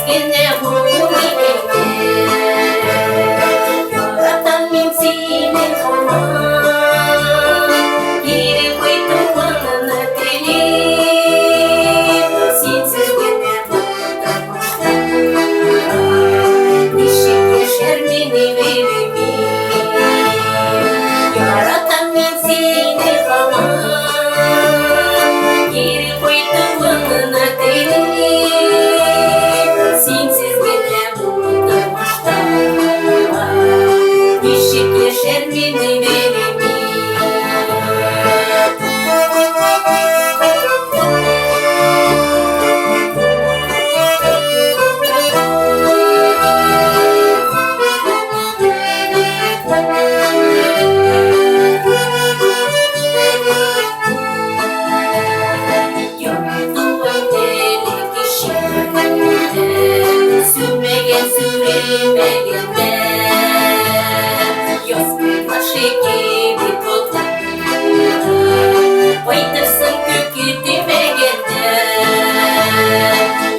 gene bu yaratan min seni kalan geri koyduğunu delip sensiz gene bu dişik yaşar beni verimi yaratan min seni kalan geri koyduğunu delip sensiz gene bu dişik yaşar beni verimi Sürmegende Yoz kırbaşı gibi toplar Baytırsın kökü demegende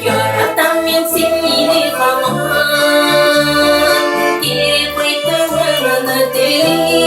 Yaratan min seni kalan Geri koyduğunu değil